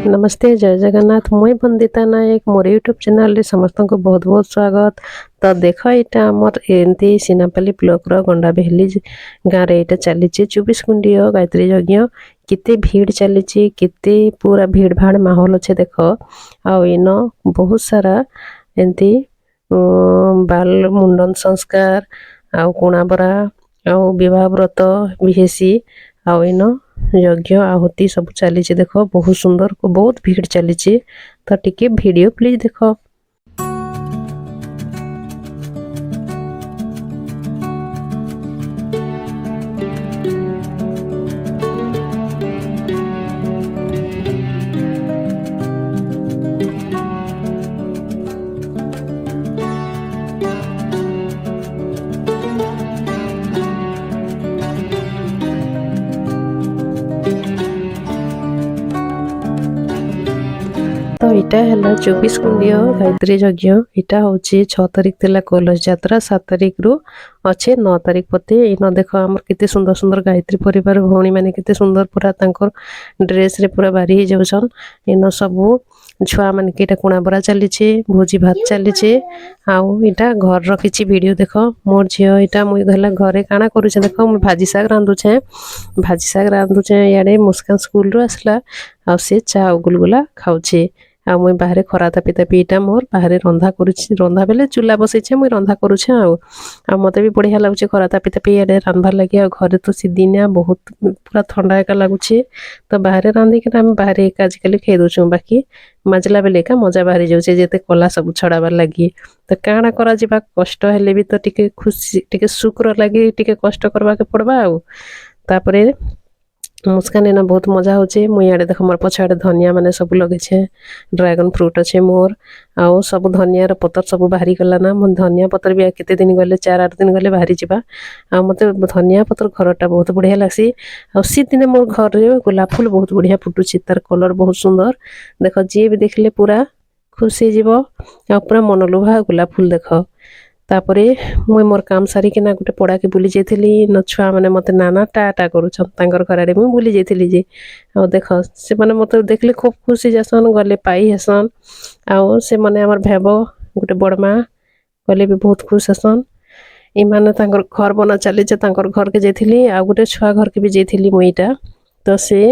नमस्ते जय जगन्नाथ मुई बंदिता नायक मोर यूट्यूब चैनल रे समस्त को बहुत बहुत स्वागत। तो देख यहाँ आमर एमती सिनापाली ब्लॉक गंडा बेहली गाँव रे यहाँ चली 24 कुंडी गायत्री यज्ञ केते भीड़ चली केते पूरा भीड़ भाड़ माहौल अच्छे देख आन बहुत सारा एमती बाल मुंडन संस्कार आउ कुणाबरा आउ विवाह व्रत बिहेसी आउ इन यज्ञ आहुति सब चली देख बहुत सुंदर बहुत भीड़ चली तो टिके वीडियो प्लीज देख। तो यहाँ है 24 कुंडी गायत्री यज्ञ यहाँ हूँ 6 तारिख थी कलश यात्रा 7 तारिख रु अच्छे 9 तारिख पते इन देख आम के सुंदर सुंदर गायत्री परिवार भौणी मैंने के सुंदर पूरा ड्रेस रे पूरा बारी हो जाऊन इन सब छुआ मान के कुणाबरा चली भोजी भात चली आउ इटा घर किसी वीडियो देख मोर झी यहाँ मुझे घरे काଣା करुचे देख मुझे भाजी साग रांधुचे इे मुस्कान स्कूल रू आसला आ सी चा गुलगुला खाऊे आ मुई बाहर खरा तापी तापी इटा मोर बाहर रंधा करुछि रंधा बेले चूल्हा बसैछे मुई रंधा करुछे आ मते भी बढ़िया लागुछे खरा तापी तापी इे रांधबार लगे आ घरे तो सीदिनिया बहुत पूरा ठंडा एका लागुछे तो बाहर रांधि के आम बाहर एक आजिकल खाई दउछु बाकी माजला बेले का मजा बाहरी जाऊे जेते कला सब छड़ाबार लगी तो काଣା करा जिबा कष्ट हेले भी तो टिके खुशी टिके सुखर लगी टिके कष्ट करबा के पड़बा आ तापरे मुस्कान एना बहुत मजा होचे मुई आड़े देख मोर पछाड़े धनिया माने सब लगे ड्रैगन फ्रूट अच्छे मोर आउ सब धनिया पतर सब बाहरी गला ना मो धनिया पतर भी केते दिन गले 4-8 दिन गले बाहरी जावा आ मते धनिया पतर घरटा बहुत बढ़िया लागसी आ सी दिन मोर घर रे गोलाप फूल बहुत बढ़िया फुटुची तार कलर बहुत सुंदर देख जी भी देखले पूरा खुशी जीव आ पूरा मनलोभा गोलाप फूल देख तापरे मुई मोर काम सारिकिना गोटे पड़ा के बुली जाइली न छुआ मैंने मत नाना टाटा करूछन घर मुई बुली जाइली जे आ देख से माने मत देखले खूब खुशी जासन गले पाई हेसन आउ से माने हमर भेब गोटे बड़मा गले भी बहुत खुश हेसन इमाने घर बना चली घर के जाइली आ गोटे छुआ घर के भी जाइली मुईटा तो से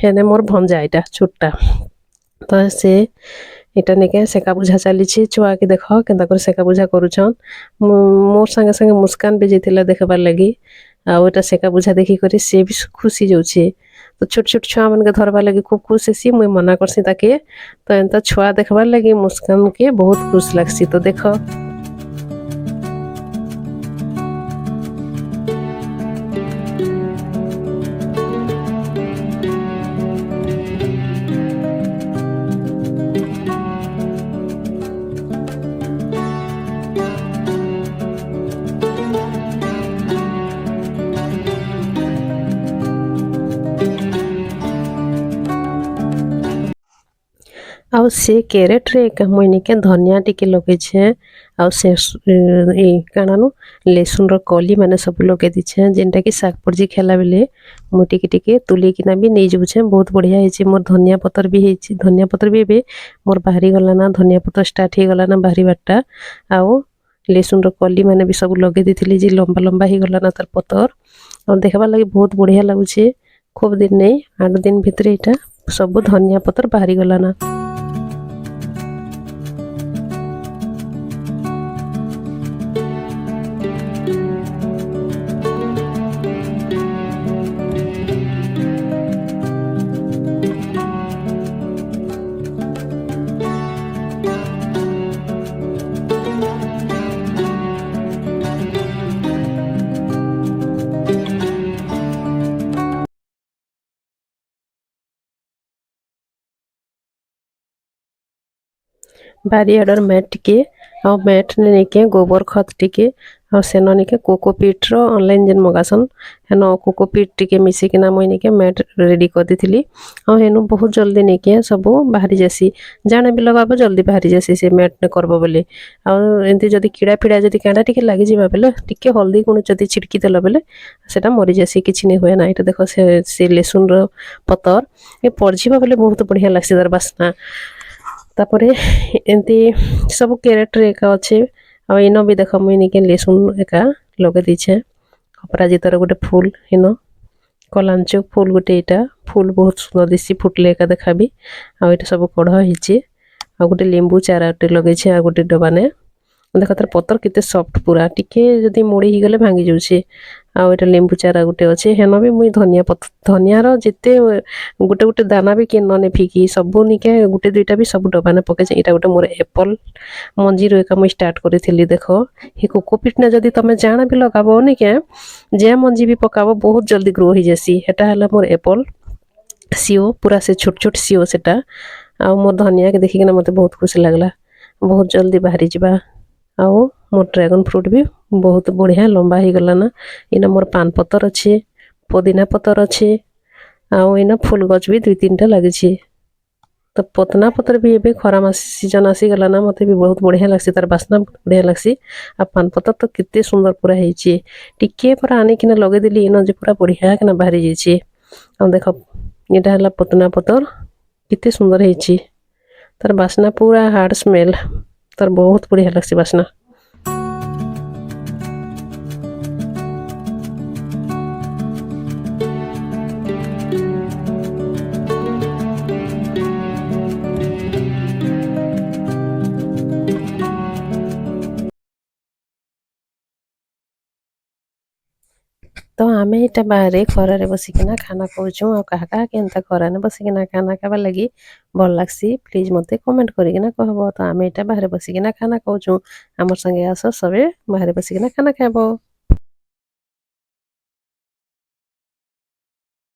हेने मोर भंजा इटा छोटा तो से इटा निके सेका बुझा चली छुआ के देख के सेका बुझा करुछन मोर संगे संगे मुस्कान भी जाइला देखबार लगी आटा सेका बुझा देखी करी से भी खुशी जाऊे तो छोट छोट छुआ मन के धरबार लगी खूब खुश हेसी मुई मना करसी ताके तो एंता छुआ देखबार लगी मुस्कान के बहुत खुश लगसी तो देख आउ से कैरेट रे मुई निके धनिया टिके लगे आउ से काणानु लेसुन रो कली माने सब लगे दीछे जेनटा कि साग पड़जी खेला बेले मुई टिके टिके तुली किना भी नहीं जाऊे बहुत बढ़िया हेची मोर धनिया पतर भी हेची धनिया पतर भी एबे मोर बाहरी गला ना धनिया पतर स्टार्ट हे गला ना बाहरी बाटा आउ लेसुन रो कली माने भी सब लगे दीथिली जे लंबा लंबा ही गला ना तार पतर और देखबार लगी बहुत बढ़िया लागुछे खूब दिन नहीं 8 दिन भितर एटा सब धनिया पतर बाहरी गला ना। बारियाडर मैट के ଆଉ ମ୍ୟାଟ୍ ନେଇକି ଗୋବର ଖତ ଟିକେ ଆଉ ସେନ ନେଇକି କୋକୋପିଟ୍ର ଅନଲାଇନ୍ ଯେନ୍ ମଗାସନ୍ ହେନ କୋକୋପିଟ୍ ଟିକେ ମିଶିକିନା ମୁଇଁ ନେଇକି ମ୍ୟାଟ୍ ରେଡ଼ି କରିଦେଇଥିଲି ଆଉ ହେନୁ ବହୁତ ଜଲ୍ଦି ନେଇକି ସବୁ ବାହାରି ଯାସି ଜାଣେ ବି ଲଗାବ ଜଲ୍ଦି ବାହାରି ଯାସି ସେ ମ୍ୟାଟ୍ କରବ ବୋଲି ଆଉ ଏମିତି ଯଦି କିଡ଼ା ଫିଡ଼ା ଯଦି କାଁଡ଼ା ଟିକେ ଲାଗିଯିବା ବେଲେ ଟିକେ ହଳଦୀ ଗୁଣ ଯଦି ଛିଟକି ଦେଲ ବେଲେ ସେଟା ମରିଯାସି କିଛି ନାଇଁ ହୁଏ ନା ଏଇଟା ଦେଖ ସେ ଲେସୁନ୍ର ପତର ଏ ପଡ଼ିଯିବା ବେଲେ ବହୁତ ବଢ଼ିଆ ଲାଗ୍ସି ତାର ବାସ୍ନା ତାପରେ ଏମିତି ସବୁ କ୍ୟାରେଟ୍ରେ ଏକା ଅଛେ ଆଉ ଇନ ବି ଦେଖ ମୁଇଁ ନିକେ ଲେସୁନ୍ ଏକା ଲଗେଇ ଦେଇଛେ ଅପରାଜିତାର ଗୋଟେ ଫୁଲ୍ ଇନ କଲାଞ୍ଚ ଫୁଲ୍ ଗୋଟେ ଏଇଟା ଫୁଲ୍ ବହୁତ ସୁନ୍ଦର ଦିଶି ଫୁଟିଲେ ଏକା ଦେଖାବି ଆଉ ଏଇଟା ସବୁ କଢ଼ ହେଇଛି ଆଉ ଗୋଟେ ଲେମ୍ବୁ ଚାରାଟେ ଲଗେଇଛେ ଆଉ ଗୋଟେ ଡବାନେ ଦେଖ ତାର ପତ୍ର କେତେ ସଫ୍ଟ ପୁରା ଟିକେ ଯଦି ମୋଡ଼ି ହେଇଗଲେ ଭାଙ୍ଗି ଯାଉଛି ଆଉ ଏଇଟା ଲେମ୍ବୁ ଚାରା ଗୋଟେ ଅଛି ହେନ ବି ମୁଇଁ ଧନିଆର ଯେତେ ଗୋଟେ ଗୋଟେ ଦାନା ବି କିଏ ନ ନେଫିକି ସବୁ ନିକେ ଗୋଟେ ଦୁଇଟା ବି ସବୁ ଡବାନେ ପକେଇଛେ ଏଇଟା ଗୋଟେ ମୋର ଏପଲ୍ ମଞ୍ଜିରୁ ଏକା ମୁଇଁ ଷ୍ଟାର୍ଟ କରିଥିଲି ଦେଖ ଏ କୋକୋପିଟ୍ନା ଯଦି ତମେ ଜାଣା ବି ଲଗାବ ନିକେ ଯେ ମଞ୍ଜି ବି ପକାବ ବହୁତ ଜଲ୍ଦି ଗ୍ରୋ ହେଇଯାସି ହେଟା ହେଲା ମୋର ଏପଲ୍ ସିଓ ପୁରା ସେ ଛୋଟ ଛୋଟ ସିଓ ସେଟା ଆଉ ମୋର ଧନିଆକେ ଦେଖିକିନା ମୋତେ ବହୁତ ଖୁସି ଲାଗିଲା ବହୁତ ଜଲ୍ଦି ବାହାରି ଯିବା ଆଉ ମୋର ଡ୍ରାଗନ୍ ଫ୍ରୁଟ୍ ବି ବହୁତ ବଢ଼ିଆ ଲମ୍ବା ହେଇଗଲା ନା ଇନ ମୋର ପାନ ପତର ଅଛି ପୋଦିନା ପତର ଅଛି ଆଉ ଇନ ଫୁଲ ଗଛ ବି 2-3ଟା ଲାଗିଛି ତ ପତନା ପତ୍ର ବି ଏବେ ଖରା ମାସ ସିଜନ୍ ଆସିଗଲା ନା ମୋତେ ବି ବହୁତ ବଢ଼ିଆ ଲାଗ୍ସି ତାର ବାସ୍ନା ବହୁତ ବଢ଼ିଆ ଲାଗ୍ସି ଆଉ ପାନ ପତର ତ କେତେ ସୁନ୍ଦର ପୁରା ହେଇଛି ଟିକେ ପୁରା ଆଣିକିନା ଲଗେଇଦେଲି ଇନ ଯେ ପୁରା ବଢ଼ିଆ କିନା ବାହାରି ଯାଇଛି ଆଉ ଦେଖ ଏଇଟା ହେଲା ପତନା ପତର କେତେ ସୁନ୍ଦର ହେଇଛି ତାର ବାସ୍ନା ପୁରା ହାର୍ଡ଼ ସ୍ମେଲ୍ ତାର ବହୁତ ବଢ଼ିଆ ଲାଗ୍ସି ବାସ୍ନା ତ ଆମେ ଏଇଟା ବାହାରେ ଖରାରେ ବସିକିନା ଖାନା ଖାଉଛୁଁ ଆଉ କାହା କାହା କେନ୍ତା ଖରାରେ ବସିକିନା ଖାନା ଖାଇବାର୍ ଲାଗି ଭଲ ଲାଗ୍ସି ପ୍ଲିଜ୍ ମୋତେ କମେଣ୍ଟ କରିକିନା କହିବ ତ ଆମେ ଏଇଟା ବାହାରେ ବସିକିନା ଖାନା ଖାଉଛୁଁ ଆମର ସାଙ୍ଗେ ଆସ ସବେ ବାହାରେ ବସିକିନା ଖାନା ଖାଇବ